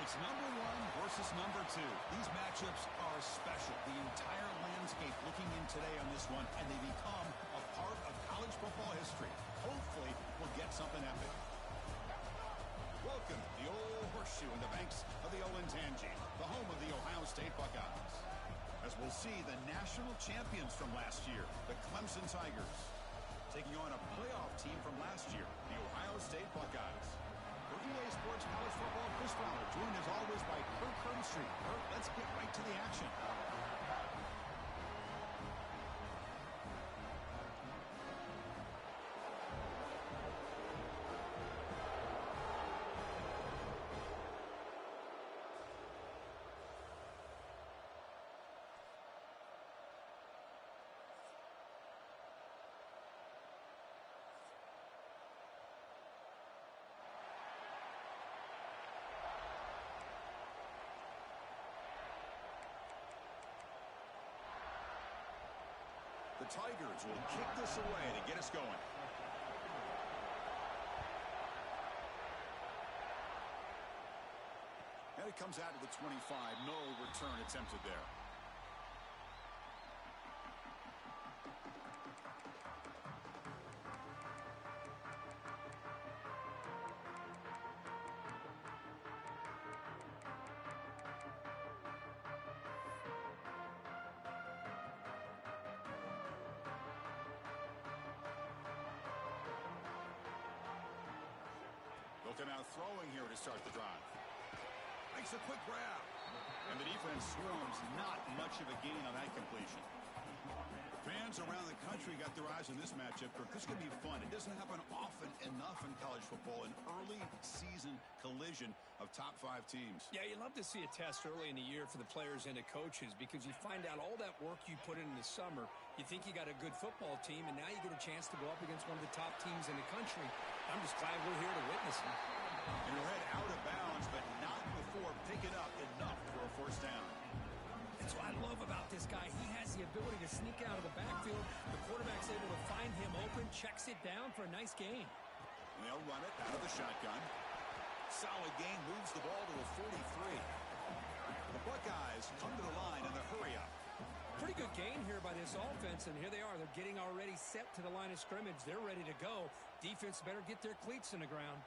It's number one versus number two. These matchups are special. The entire landscape looking in today on this one, and they become a part of college football history. Hopefully, we'll get something epic. Welcome to the old horseshoe in the banks of the Olentangy, the home of the Ohio State Buckeyes. As we'll see the national champions from last year, the Clemson Tigers, taking on a playoff team from last year, the Ohio State Buckeyes. For EA Sports College Football, Chris Fowler, joined as always by Kirk Herbstreit. Kirk, let's get right to the action. The Tigers will kick this away to get us going. And it comes out to the 25. No return attempted there. Looking out throwing here to start the drive. Makes a quick grab. And the defense swarms, not much of a gain on that completion. Fans around the country got their eyes on this matchup. This is going to be fun. It doesn't happen often enough in college football, an early season collision of top 5 teams. Yeah, you love to see a test early in the year for the players and the coaches because you find out all that work you put in the summer. You think you got a good football team, and now you get a chance to go up against one of the top teams in the country. I'm just glad we're here to witness it. And he'll head out of bounds, but not before picking up enough for a first down. That's what I love about this guy. He has the ability to sneak out of the backfield. The quarterback's able to find him open, checks it down for a nice gain. And they'll run it out of the shotgun. Solid gain, moves the ball to a 43. The Buckeyes come to the line in the hurry up. Pretty good gain here by this offense, and here they are. They're getting already set to the line of scrimmage. They're ready to go. Defense better get their cleats in the ground.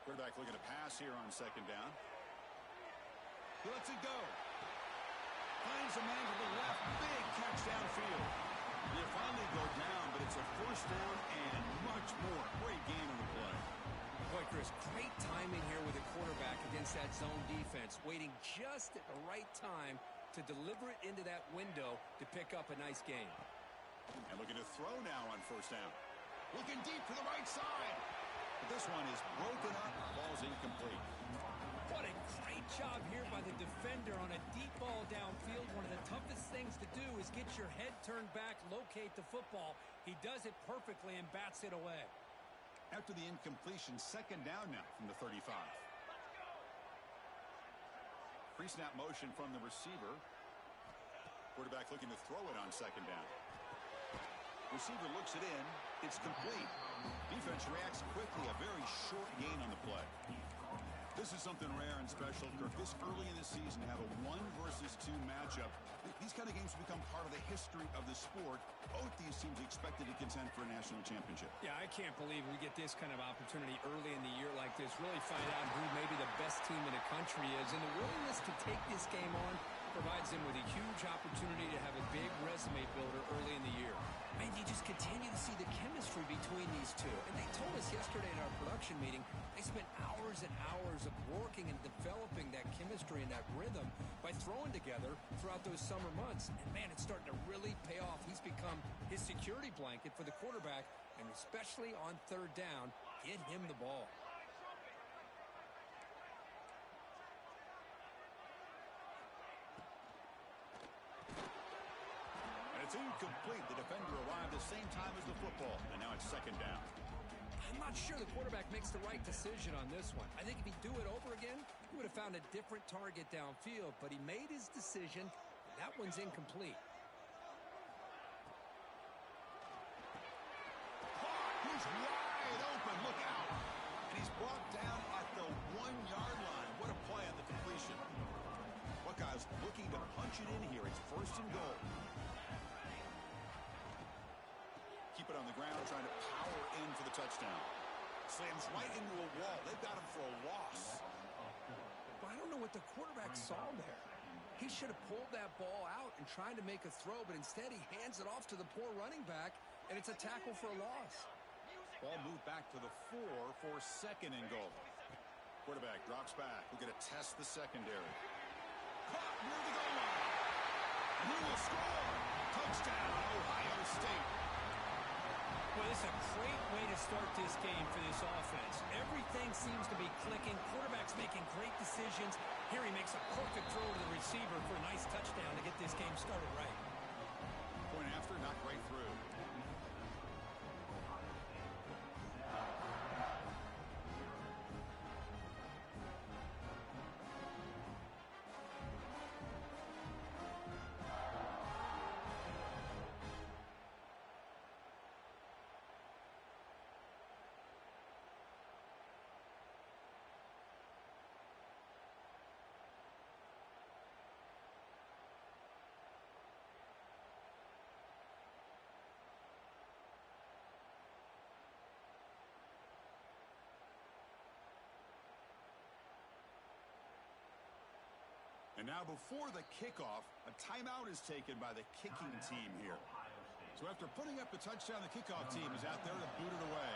Quarterback looking to pass here on second down. He lets it go. Finds a man to the left. Big catch downfield. They finally go down, but it's a first down and much more. Great gain on the play. Boy, Chris, great timing here with the quarterback against that zone defense. Waiting just at the right time to deliver it into that window to pick up a nice gain. And looking to throw now on first down. Looking deep to the right side. But this one is broken up. Ball's incomplete. What a great job here by the defender on a deep ball downfield. One of the toughest things to do is get your head turned back, locate the football. He does it perfectly and bats it away. After the incompletion, second down now from the 35. Pre-snap motion from the receiver. Quarterback looking to throw it on second down. Receiver looks it in. It's complete. Defense reacts quickly. A very short gain on the play. This is something rare and special, Kirk. This early in the season to have a 1 versus 2 matchup. These kind of games become part of the history of the sport. Both these teams expected to contend for a national championship. Yeah, I can't believe we get this kind of opportunity early in the year like this. Really find out who maybe the best team in the country is. And the willingness to take this game on provides them with a huge opportunity to have a big resume builder early in the year. Man, you just continue to see the chemistry between these two. And they told us yesterday in our production meeting, they spent hours and hours of working and developing that chemistry and that rhythm by throwing together throughout those summer months. And man, it's starting to really pay off. He's become his security blanket for the quarterback, and especially on third down, get him the ball. It's incomplete. The defender arrived the same time as the football, and now it's second down. I'm not sure the quarterback makes the right decision on this one. I think if he'd do it over again, he would have found a different target downfield, but he made his decision. That one's incomplete. Caught. He's wide open. Look out. And he's brought down at the 1-yard line. What a play on the completion. Buckeyes looking to punch it in here. It's 1st and goal. Keep it on the ground, trying to power in for the touchdown. Slams right into a wall. They've got him for a loss. Well, I don't know what the quarterback saw there. He should have pulled that ball out and tried to make a throw, but instead he hands it off to the poor running back, and it's a tackle for a loss. Ball moved back to the 4 for 2nd and goal. Quarterback drops back. We're going to test the secondary. Caught near the goal line. And he will score. Touchdown, Ohio State. Well, this is a great way to start this game for this offense. Everything seems to be clicking. Quarterback's making great decisions. Here he makes a perfect throw to the receiver for a nice touchdown to get this game started right. Point after, knocked right through. And now before the kickoff, a timeout is taken by the kicking team here. So after putting up the touchdown, the kickoff team is out there to boot it away.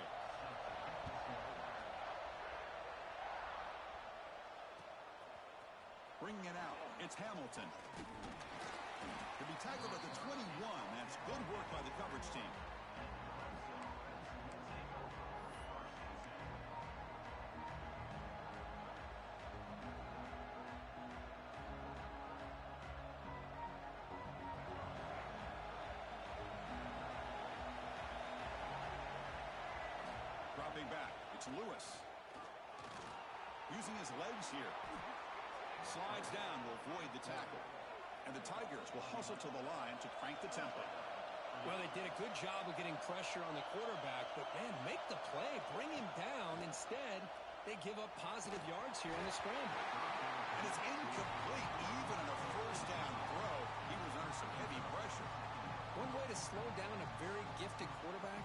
Bringing it out, it's Hamilton. To be tackled at the 21, that's good work by the coverage team. Dropping back, it's Lewis. Using his legs here. Slides down to avoid the tackle. And the Tigers will hustle to the line to crank the tempo. Well, they did a good job of getting pressure on the quarterback, but, man, make the play. Bring him down. Instead, they give up positive yards here in the scramble. And it's incomplete. Even on a 1st down throw, he was under some heavy pressure. One way to slow down a very gifted quarterback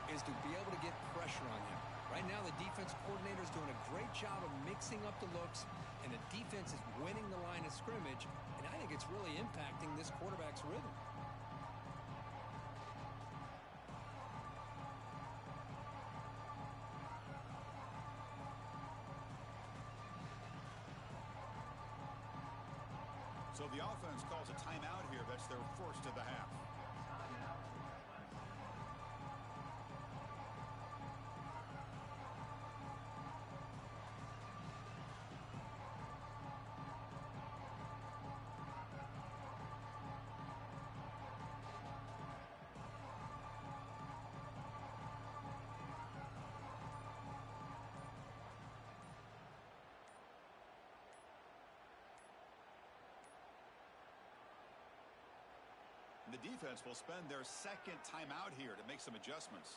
is to be able to get pressure on him. Right now, the defense coordinator is doing a great job of mixing up the looks, and the defense is winning the line of scrimmage, and I think it's really impacting this quarterback's rhythm. So the offense calls a timeout here. That's their 1st of the half. The defense will spend their 2nd timeout here to make some adjustments.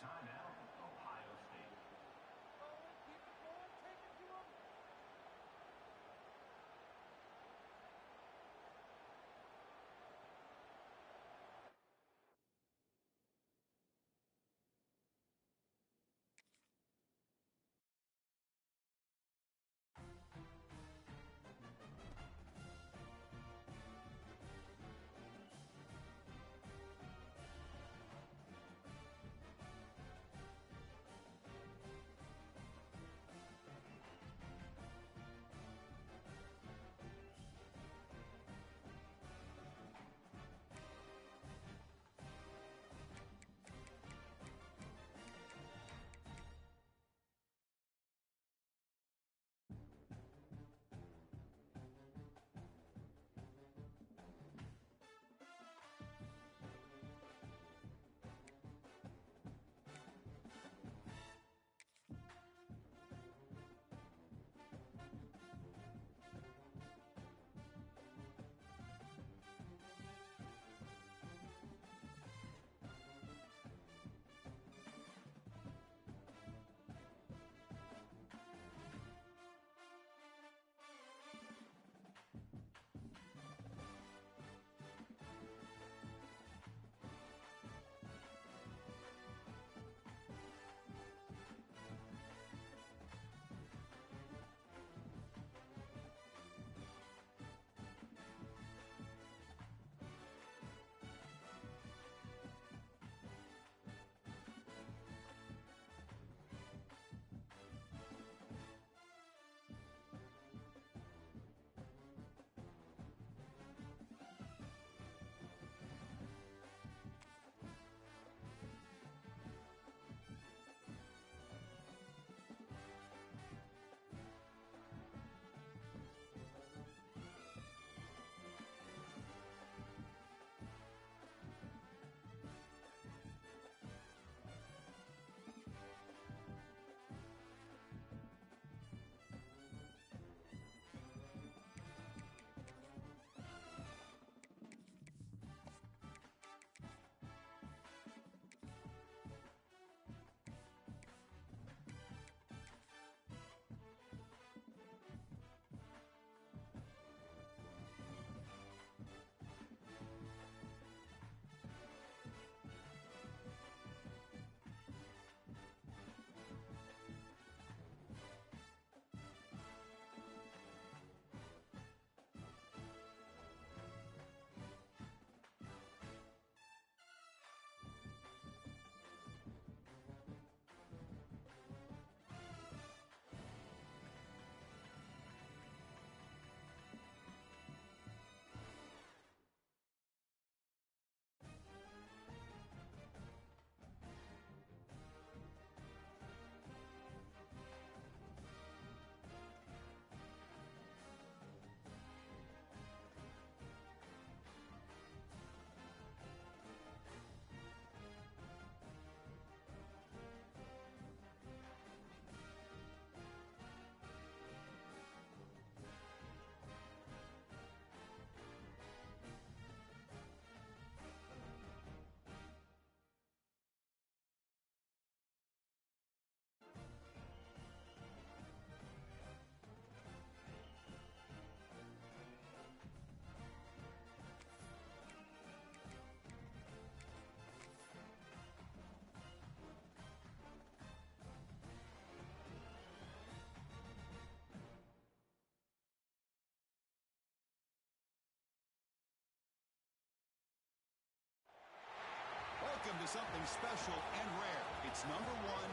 something special and rare. It's number one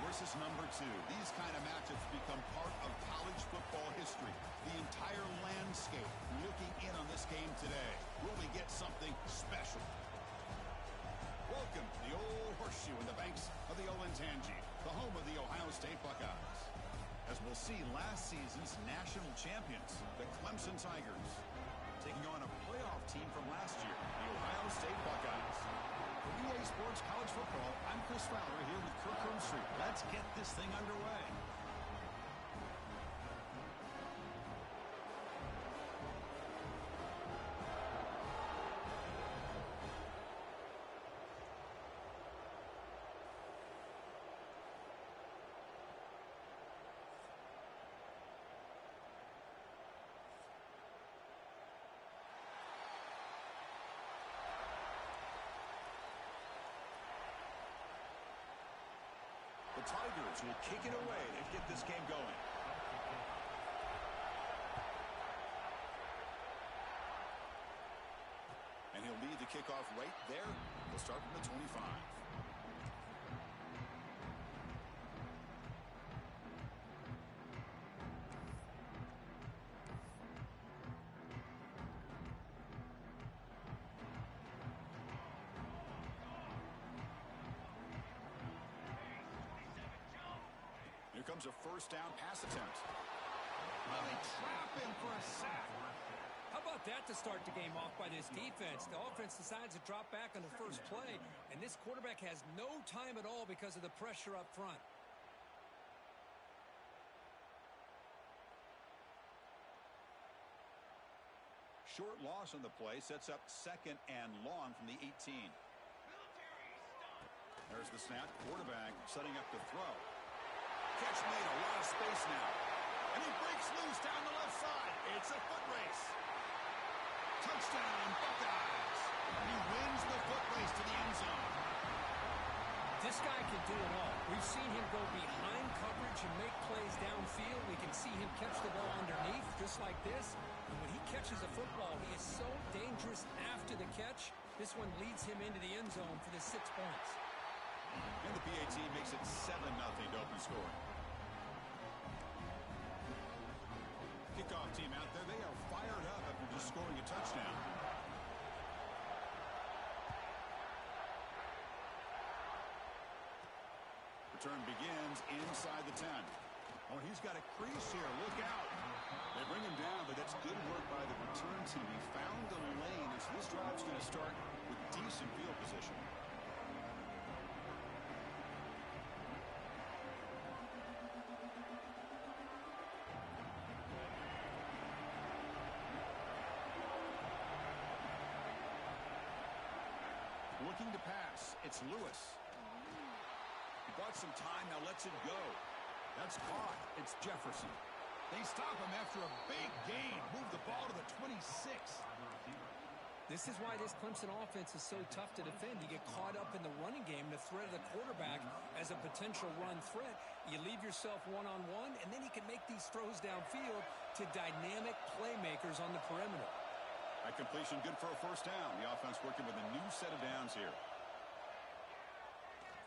versus number two. These kind of matchups become part of college football history. The entire landscape looking in on this game today. Will we get something special? Welcome to the old horseshoe in the banks of the Olentangy, the home of the Ohio State Buckeyes. As we'll see, last season's national champions, the Clemson Tigers, taking on a playoff team from last year, the Ohio State Buckeyes. For EA Sports College Football, I'm Chris Fowler here with Kirk Herbstreit. Let's get this thing underway. The Tigers will kick it away to get this game going. And he'll lead the kickoff right there. He'll start from the 25. Here comes a first down pass attempt. Well, they trap him for a sack. How about that to start the game off by this defense? The offense decides to drop back on the first play, and this quarterback has no time at all because of the pressure up front. Short loss on the play sets up second and long from the 18. There's the snap. Quarterback setting up to throw. Catch made, a lot of space now. And he breaks loose down the left side. It's a foot race. Touchdown, Buckeyes. And he wins the foot race to the end zone. This guy can do it all. We've seen him go behind coverage and make plays downfield. We can see him catch the ball underneath, just like this. And when he catches a football, he is so dangerous after the catch. This one leads him into the end zone for the 6 points. And the PAT makes it 7-0 to open scoring. Kickoff team out there, they are fired up after just scoring a touchdown. Return begins inside the 10. Oh, he's got a crease here. Look out. They bring him down, but that's good work by the return team. He found the lane, and so this drive's going to start with decent field position. Looking to pass. It's Lewis. He bought some time, now lets it go. That's caught. It's Jefferson. They stop him after a big gain. Move the ball to the 26. This is why this Clemson offense is so tough to defend. You get caught up in the running game, the threat of the quarterback as a potential run threat. You leave yourself one-on-one, and then you can make these throws downfield to dynamic playmakers on the perimeter. That completion good for a first down. The offense working with a new set of downs here.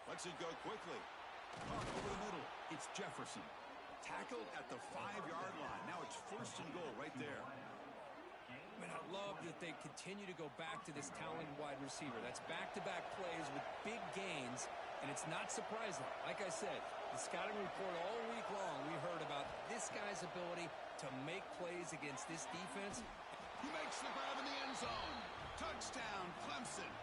Lets it go quickly. Over the middle. It's Jefferson. Tackled at the 5-yard line. Now it's first and goal right there. Man, I love that they continue to go back to this talented wide receiver. That's back-to-back plays with big gains, and it's not surprising. Like I said, the scouting report all week long, we heard about this guy's ability to make plays against this defense. He makes the grab in the end zone. Touchdown, Clemson.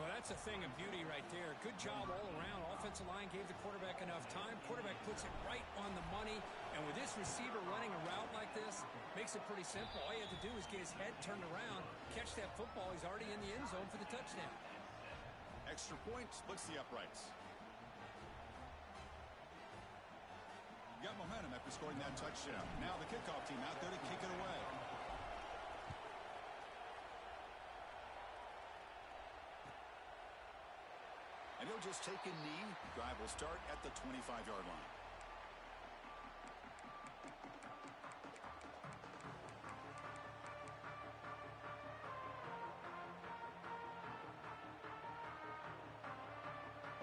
Well, that's a thing of beauty right there. Good job all around. Offensive line gave the quarterback enough time. Quarterback puts it right on the money. And with this receiver running a route like this, makes it pretty simple. All you have to do is get his head turned around, catch that football. He's already in the end zone for the touchdown. Extra point splits the uprights. Got momentum after scoring that touchdown. Now the kickoff team out there to kick it away. And he'll just take a knee. Drive will start at the 25-yard line.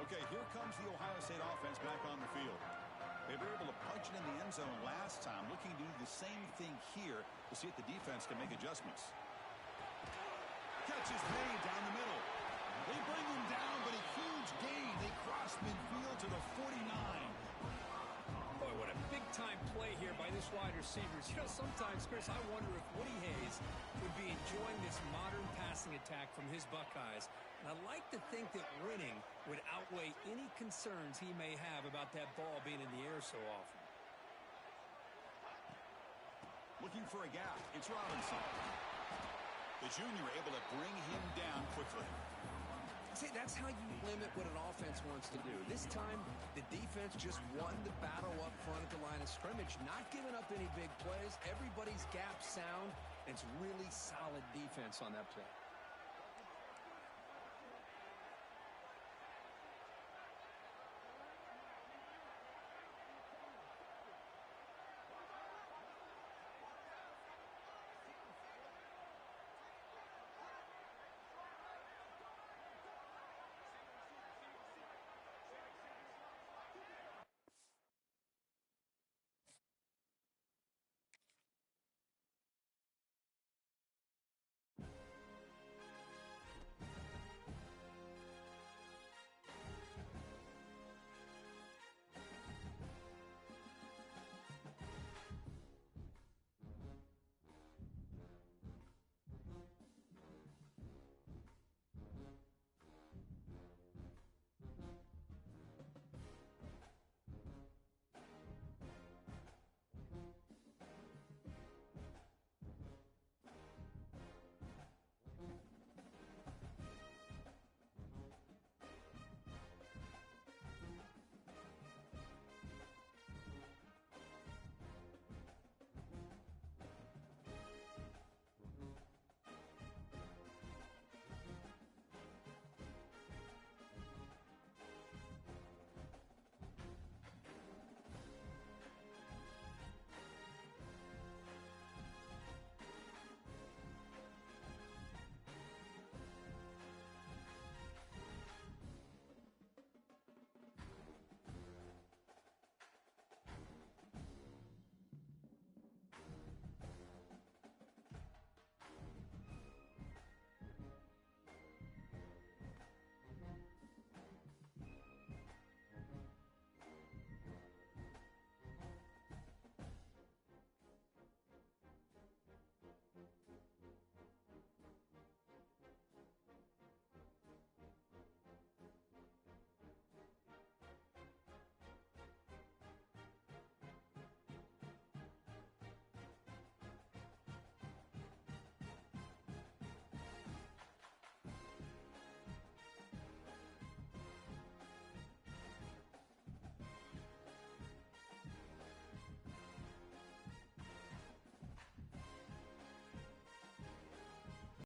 Okay, here comes the Ohio State offense back on the field. They were able to punch it in the end zone last time, looking to do the same thing here to see if the defense can make adjustments. Catch is made down the middle. They bring him down, but a huge gain. They cross midfield to the 49. Boy, what a big-time play here by this wide receivers. You know, sometimes, Chris, I wonder if Woody Hayes would be enjoying this modern passing attack from his Buckeyes. And I like to think that winning would outweigh any concerns he may have about that ball being in the air so often. Looking for a gap. It's Robinson. The junior able to bring him down quickly. See, that's how you limit what an offense wants to do. This time, the defense just won the battle up front at the line of scrimmage, not giving up any big plays. Everybody's gap sound. It's really solid defense on that play.